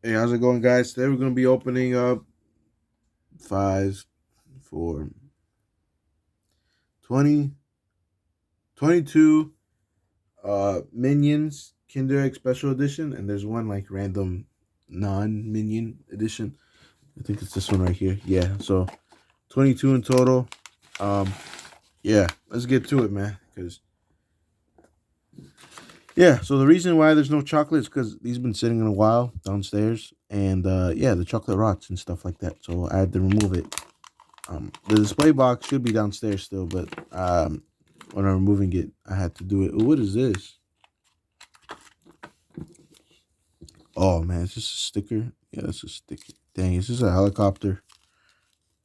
Hey, how's it going, guys? Today we're gonna be opening up five, four, 20, 22 Minions Kinder Egg Special Edition, and there's one like random non-Minion edition. I think it's this one right here. Yeah, so 22 in total. Um, yeah, let's get to it, man. Cause yeah, so the reason why there's no chocolate is because these been sitting in a while downstairs, and yeah, the chocolate rots and stuff like that. So I had to remove it. The display box should be downstairs still, but when I'm removing it, I had to do it. Ooh, what is this? Oh man, is this a sticker? Yeah, that's a sticker. Dang, is this a helicopter?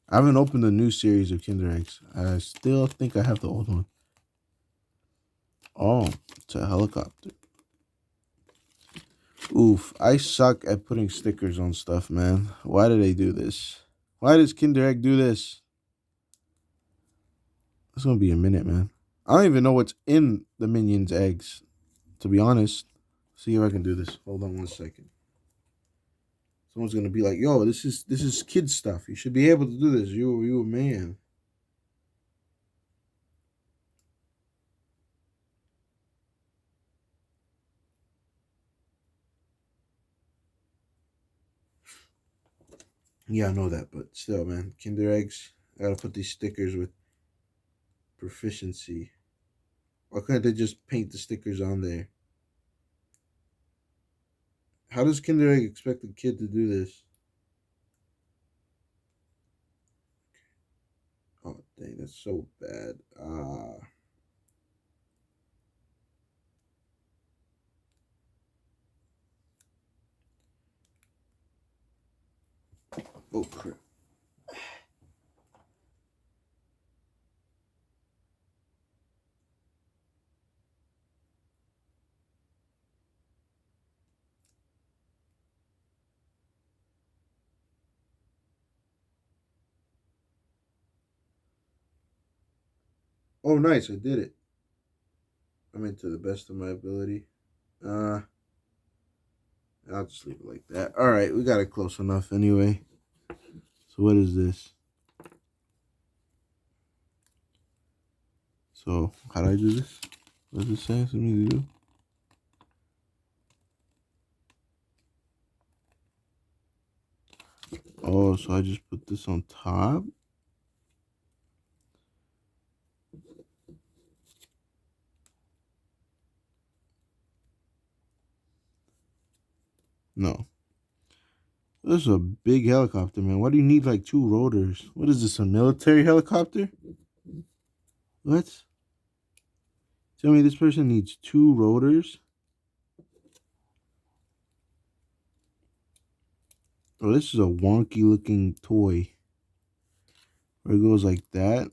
I haven't opened the new series of Kinder Eggs. I still think I have the old one. Oh, it's a helicopter. Oof, I suck at putting stickers on stuff, man. Why do they do this? Why does Kinder Egg do this? It's gonna be a minute, man. I don't even know what's in the Minions eggs, to be honest. See if I can do this. Hold on 1 second. Someone's gonna be like, "Yo, this is kid stuff. You should be able to do this. You a man." Yeah, I know that, but still, man, Kinder eggs. I gotta put these stickers with proficiency. Why couldn't they just paint the stickers on there? How does Kinder egg expect a kid to do this? Oh dang, that's so bad. Oh crap. Oh nice, I did it. I mean to the best of my ability. Uh, I'll just leave it like that. All right, we got it close enough anyway. So what is this? So how do I do this? What does it say for me to do? Oh, so I just put this on top? No. This is a big helicopter, man. Why do you need like two rotors? What is this, a military helicopter? What? Tell me this person needs two rotors? Oh, this is a wonky looking toy. Where it goes like that.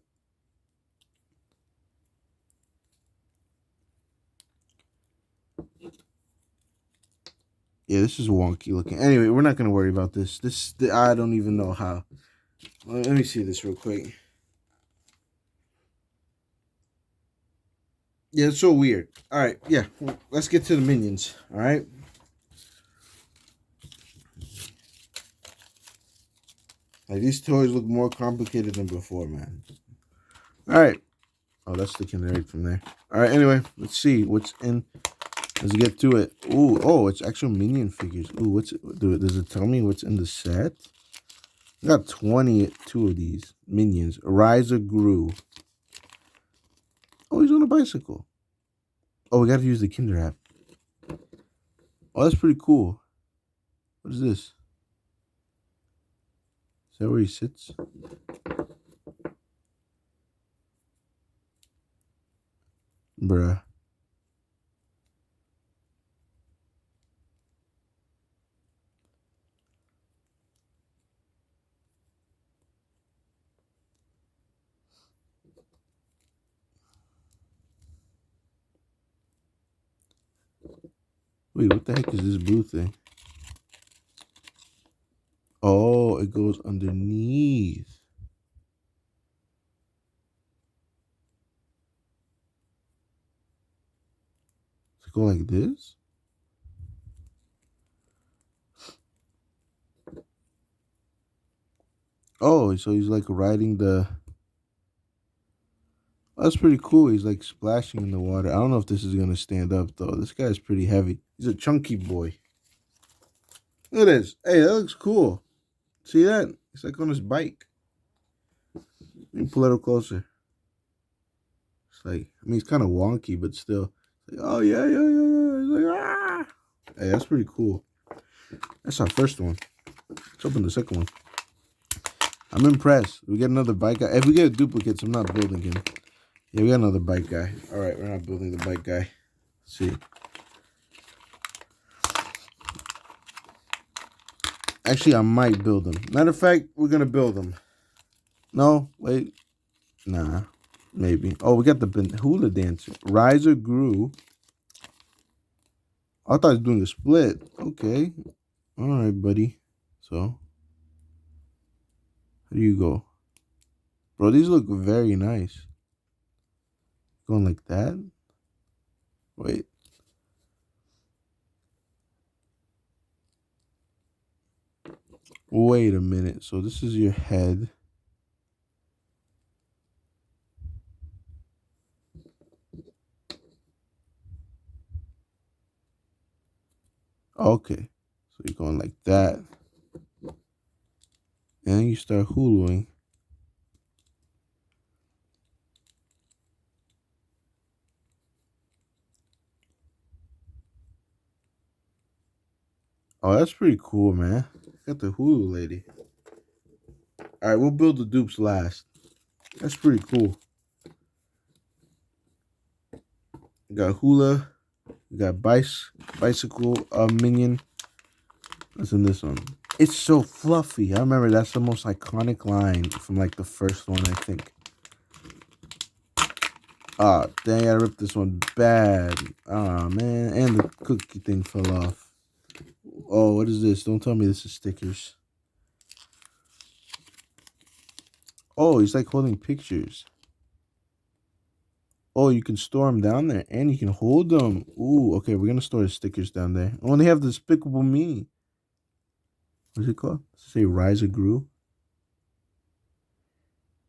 Yeah, this is wonky looking. Anyway, we're not gonna worry about this. I don't even know how. Let me see this real quick. Yeah, it's so weird. All right, yeah, let's get to the minions. All right. Like these toys look more complicated than before, man. All right. Oh, that's the canary from there. All right. Anyway, let's see what's in. Let's get to it. Ooh, oh, it's actual minion figures. Ooh, does it tell me what's in the set? I got 22 of these minions. Riser Gru. Oh, he's on a bicycle. Oh, we got to use the Kinder app. Oh, that's pretty cool. What is this? Is that where he sits? Bruh. Wait, what the heck is this blue thing? Oh, it goes underneath. Does it go like this? Oh, so he's like riding the. That's pretty cool. He's like splashing in the water. I don't know if this is gonna stand up though. This guy's pretty heavy. He's a chunky boy. Look at this. Hey, that looks cool. See that? He's like on his bike. Let me pull it up closer. It's like, I mean, it's kind of wonky, but still. It's like, oh yeah, yeah, yeah, yeah. He's like, ah. Hey, that's pretty cool. That's our first one. Let's open the second one. I'm impressed. We get another bike guy. If we get duplicates, I'm not building him. Yeah, we got another bike guy. All right, we're not building the bike guy. Let's see. Actually, I might build him. Matter of fact, we're gonna build him. No, wait. Nah, maybe. Oh, we got the hula dancer. Riser grew. I thought he was doing a split. Okay. All right, buddy. So, how do you go? Bro, these look very nice. Going like that? Wait. Wait a minute. So this is your head. Okay. So you're going like that. And then you start huluing. Oh, that's pretty cool, man. Got the hulu lady. All right, we'll build the dupes last. That's pretty cool. We got hula. We got bicycle minion. What's in this one? It's so fluffy. I remember that's the most iconic line from like the first one, I think. Ah, dang, I ripped this one bad. Ah, man. And the cookie thing fell off. Oh, what is this? Don't tell me this is stickers. Oh, he's like holding pictures. Oh, you can store them down there and you can hold them. Ooh, okay, we're going to store the stickers down there. Oh, and they have Despicable Me. What's it called? Does it say Riser Grew?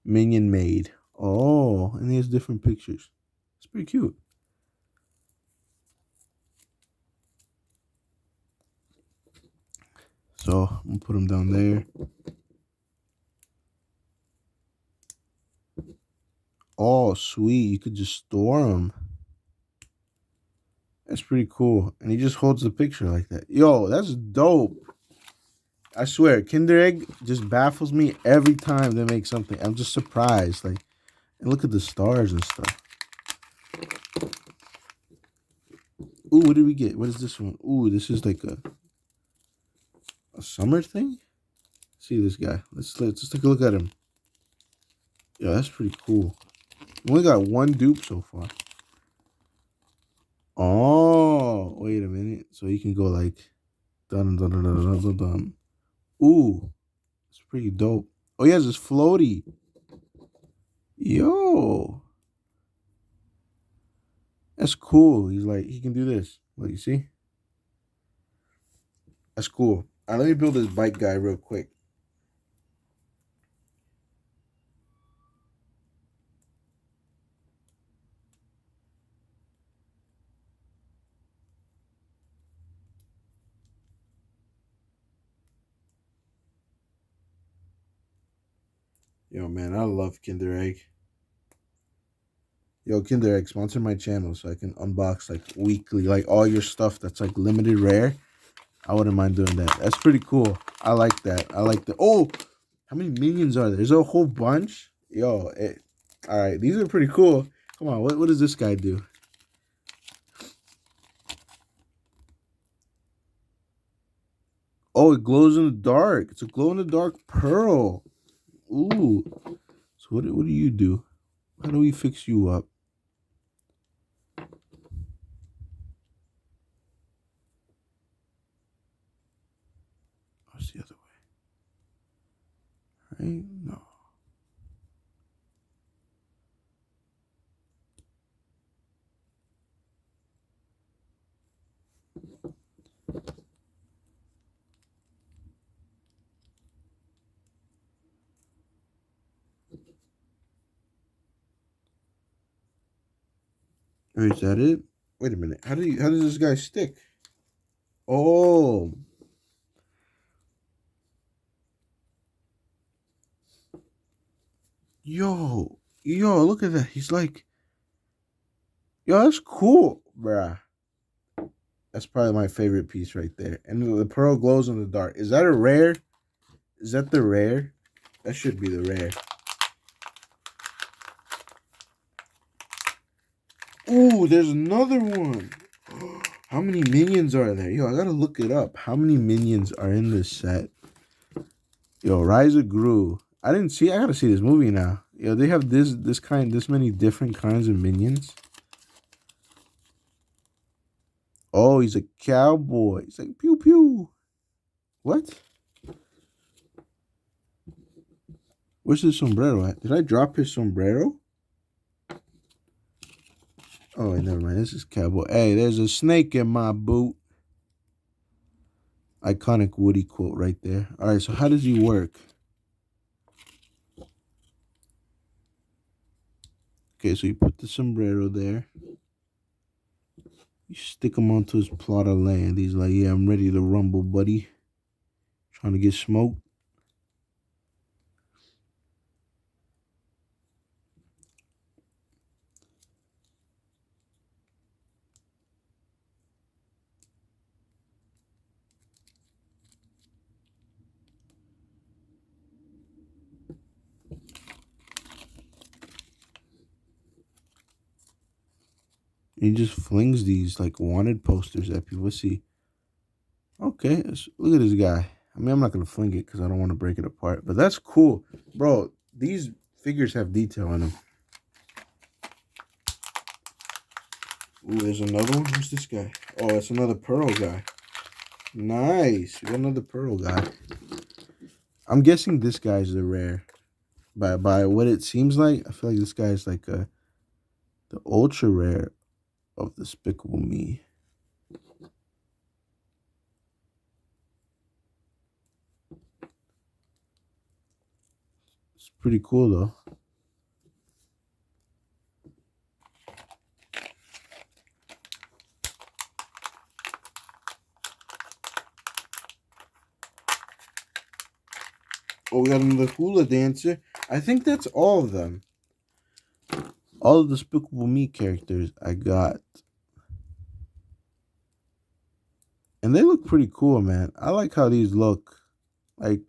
Minion Made. Oh, and he has different pictures. It's pretty cute. So I'm going to put them down there. Oh, sweet. You could just store them. That's pretty cool. And he just holds the picture like that. Yo, that's dope. I swear, Kinder Egg just baffles me every time they make something. I'm just surprised. Like, and look at the stars and stuff. Ooh, what did we get? What is this one? Ooh, this is like a summer thing? See this guy. Let's take a look at him. Yo, that's pretty cool. We only got one dupe so far. Oh, wait a minute. So you can go like dun dun dun dun dun dun dun. Ooh, it's pretty dope. Oh, he has this floaty. Yo, that's cool. He's like, he can do this. Like, you see? That's cool. All right, let me build this bike guy real quick. Yo, man, I love Kinder Egg. Yo, Kinder Egg, sponsor my channel so I can unbox like weekly, like all your stuff that's like limited rare. I wouldn't mind doing that. That's pretty cool. I like that. I like the. Oh, how many minions are there? There's a whole bunch. Yo, all right, these are pretty cool. Come on, what does this guy do? Oh, it glows in the dark. It's a glow in the dark pearl. Ooh. So what do you do? How do we fix you up? What's the other way? Right? No. Or is that it? Wait a minute. How does this guy stick? Oh, yo, look at that. He's like, yo, that's cool, bruh. That's probably my favorite piece right there. And the pearl glows in the dark. Is that a rare? Is that the rare? That should be the rare. Ooh, there's another one. How many minions are there? Yo, I gotta look it up. How many minions are in this set? Yo, Rise of Gru. I didn't see. I gotta see this movie now. Yo, they have this many different kinds of minions. Oh, he's a cowboy. He's like pew pew. What? Where's his sombrero at? Did I drop his sombrero? Oh, wait, never mind. This is cowboy. Hey, there's a snake in my boot. Iconic Woody quote right there. All right, so how does he work? Okay, so you put the sombrero there. You stick him onto his plot of land. He's like, yeah, I'm ready to rumble, buddy. Trying to get smoked. He just flings these like wanted posters at people. Let's see. Okay, look at this guy. I mean, I'm not gonna fling it because I don't want to break it apart. But that's cool, bro. These figures have detail in them. Ooh, there's another one. Who's this guy? Oh, it's another pearl guy. Nice. We got another pearl guy. I'm guessing this guy's the rare. By what it seems like, I feel like this guy's like the ultra rare of Despicable Me. It's pretty cool though. Oh, we got another hula dancer. I think that's all of them. All of the Despicable Me characters I got. And they look pretty cool, man. I like how these look. Like,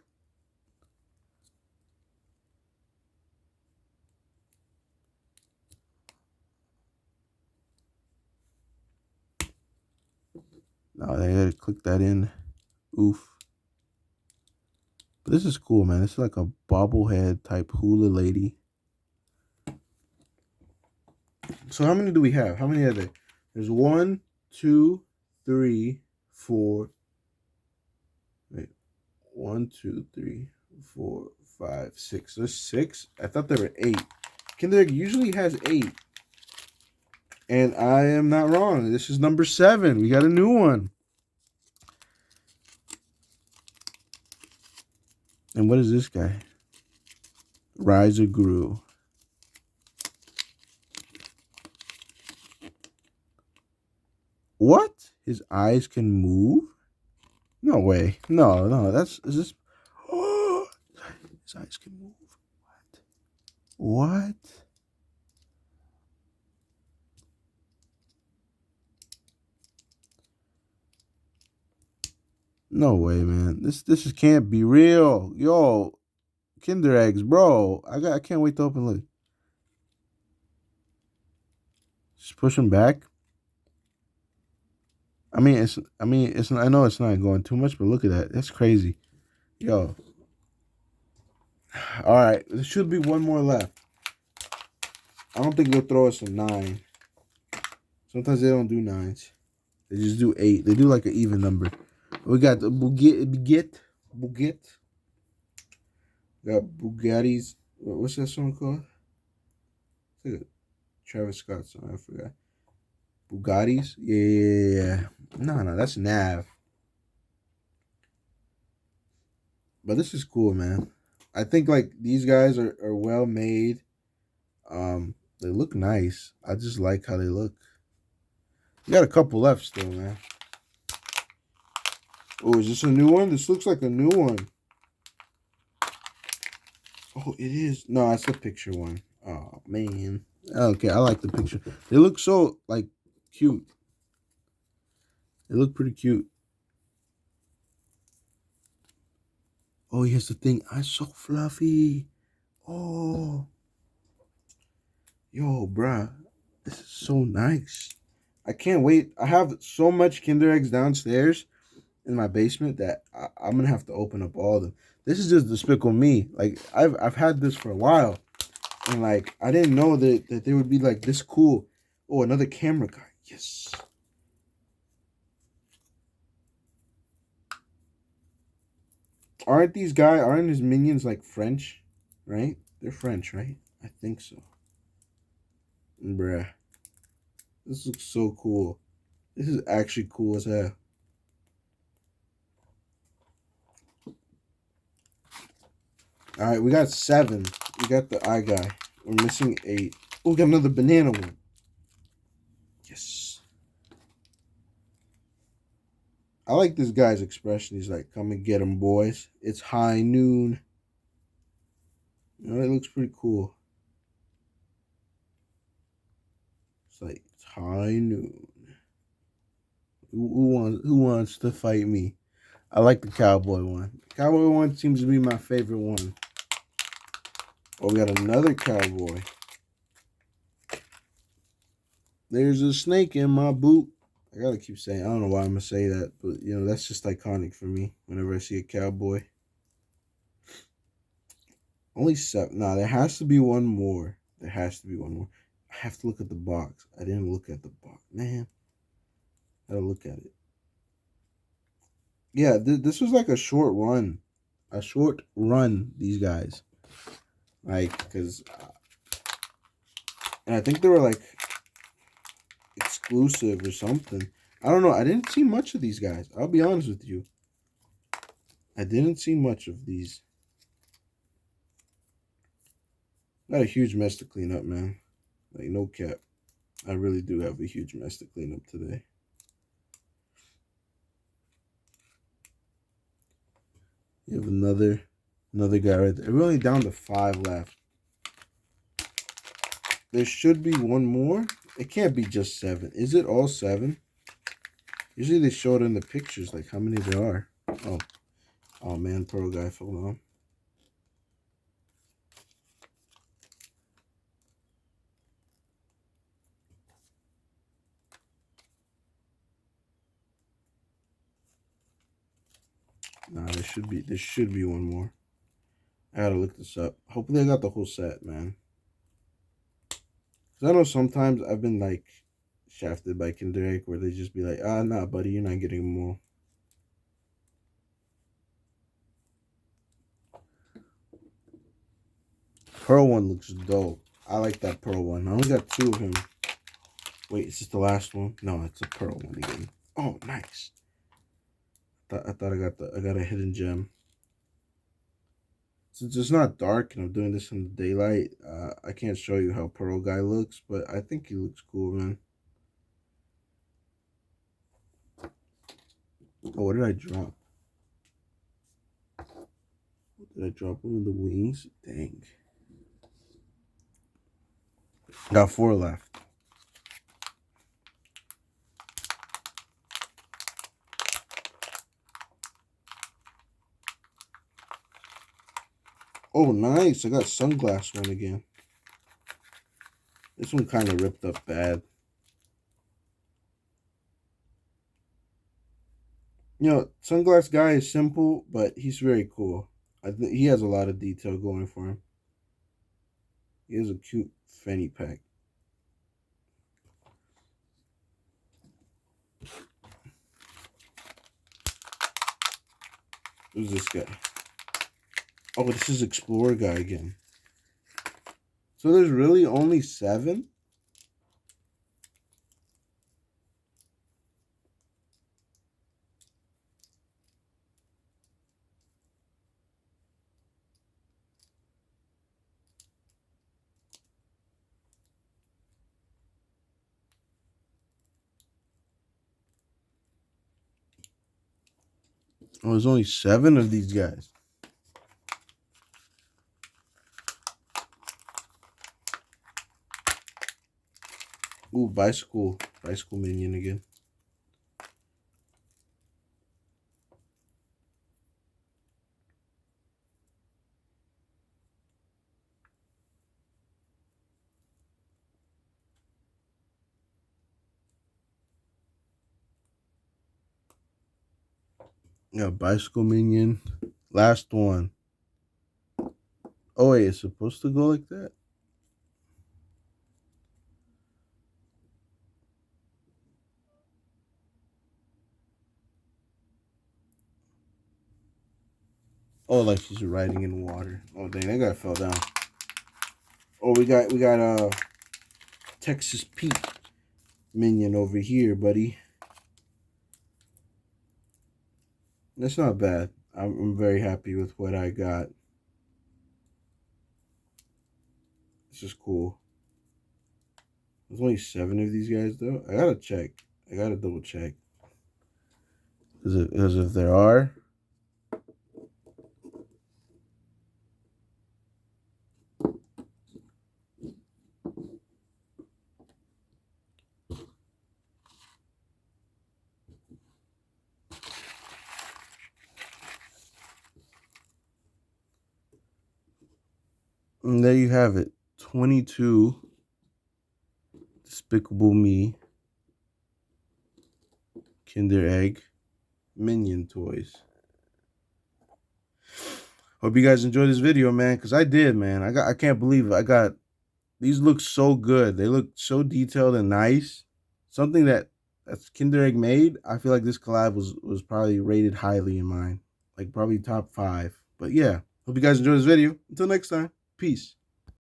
no, I gotta click that in. Oof. But this is cool, man. This is like a bobblehead type hula lady. So how many do we have? How many are there? There's 1, 2, 3, 4. Wait. 1, 2, 3, 4, 5, 6. There's 6. I thought there were 8. Kinder Egg usually has 8. And I am not wrong. This is number 7. We got a new one. And what is this guy? Rise of Gru. What? His eyes can move? No way. No. Is this? Oh, his eyes can move. What? No way, man. This can't be real. Yo, Kinder Eggs, bro. I can't wait to open. Look. Just push him back. I mean, it's. I know it's not going too much, but look at that. That's crazy. Yo. All right, there should be one more left. I don't think they'll throw us a 9. Sometimes they don't do 9s. They just do 8. They do like an even number. We got the Bugatti. We got Bugattis. What's that song called? It's like a Travis Scott song. I forgot. Bugattis? Yeah. No, that's Nav. But this is cool, man. I think like these guys are well made. They look nice. I just like how they look. We got a couple left still, man. Oh, is this a new one? This looks like a new one. Oh, it is. No, it's a picture one. Oh, man. Okay, I like the picture. They look so, like, cute. They look pretty cute. Oh, here's the thing. I'm so fluffy. Oh. Yo, bruh. This is so nice. I can't wait. I have so much Kinder Eggs downstairs in my basement that I'm going to have to open up all of them. This is just Despicable Me. Like, I've had this for a while. And, like, I didn't know that they would be, like, this cool. Oh, another camera guy. Yes. Aren't his minions, like, French? Right? They're French, right? I think so. Bruh. This looks so cool. This is actually cool as hell. Alright, we got 7. We got the eye guy. We're missing 8. Oh, we got another banana one. Yes. I like this guy's expression. He's like, come and get him, boys. It's high noon. You know, it looks pretty cool. It's like, it's high noon. Who wants to fight me? I like the cowboy one. The cowboy one seems to be my favorite one. Oh, we got another cowboy. There's a snake in my boot. I gotta keep saying, I don't know why I'm gonna say that, but you know, that's just iconic for me whenever I see a cowboy. Only 7. Nah, there has to be one more. There has to be one more. I have to look at the box. I didn't look at the box. Man, I gotta look at it. Yeah, this was like a short run. A short run, these guys. Like, because. And I think they were like exclusive or something. I don't know. I didn't see much of these guys. I'll be honest with you. I didn't see much of these. Got a huge mess to clean up, man. Like, no cap. I really do have a huge mess to clean up today. You have another guy right there. We're only down to 5 left. There should be one more. It can't be just 7. Is it all 7? Usually they show it in the pictures, like how many there are. Oh man, poor guy fell down. Nah, there should be one more. I gotta look this up. Hopefully I got the whole set, man. Cause I know sometimes I've been like shafted by Kinder Egg where they just be like, nah, buddy, you're not getting them all. Pearl one looks dope. I like that pearl one. I only got 2 of him. Wait, is this the last one? No, it's a pearl one again. Oh, nice. I thought I got a hidden gem. Since it's not dark and I'm doing this in the daylight, I can't show you how Pearl Guy looks, but I think he looks cool, man. Oh, what did I drop? Did I drop one of the wings? Dang. Got 4 left. Oh, nice. I got sunglass one again. This one kind of ripped up bad. You know, Sunglass Guy is simple, but he's very cool. He has a lot of detail going for him. He has a cute fanny pack. Who's this guy? Oh, this is Explorer Guy again. So there's really only 7? Oh, there's only 7 of these guys. Ooh, bicycle. Bicycle minion again. Yeah, bicycle minion. Last one. Oh, wait, it's supposed to go like that? Oh, like she's riding in water. Oh, dang, that guy fell down. Oh, we got Texas Pete minion over here, buddy. That's not bad. I'm very happy with what I got. This is cool. There's only 7 of these guys, though. I gotta check. I gotta double check. Because if there are, and there you have it. 22 Despicable Me Kinder Egg Minion toys. Hope you guys enjoyed this video, man, because I did, man. I can't believe it. I got these look so good. They look so detailed and nice. Something that's Kinder Egg made. I feel like this collab was probably rated highly in mine. Like probably top 5. But yeah, hope you guys enjoyed this video. Until next time, peace.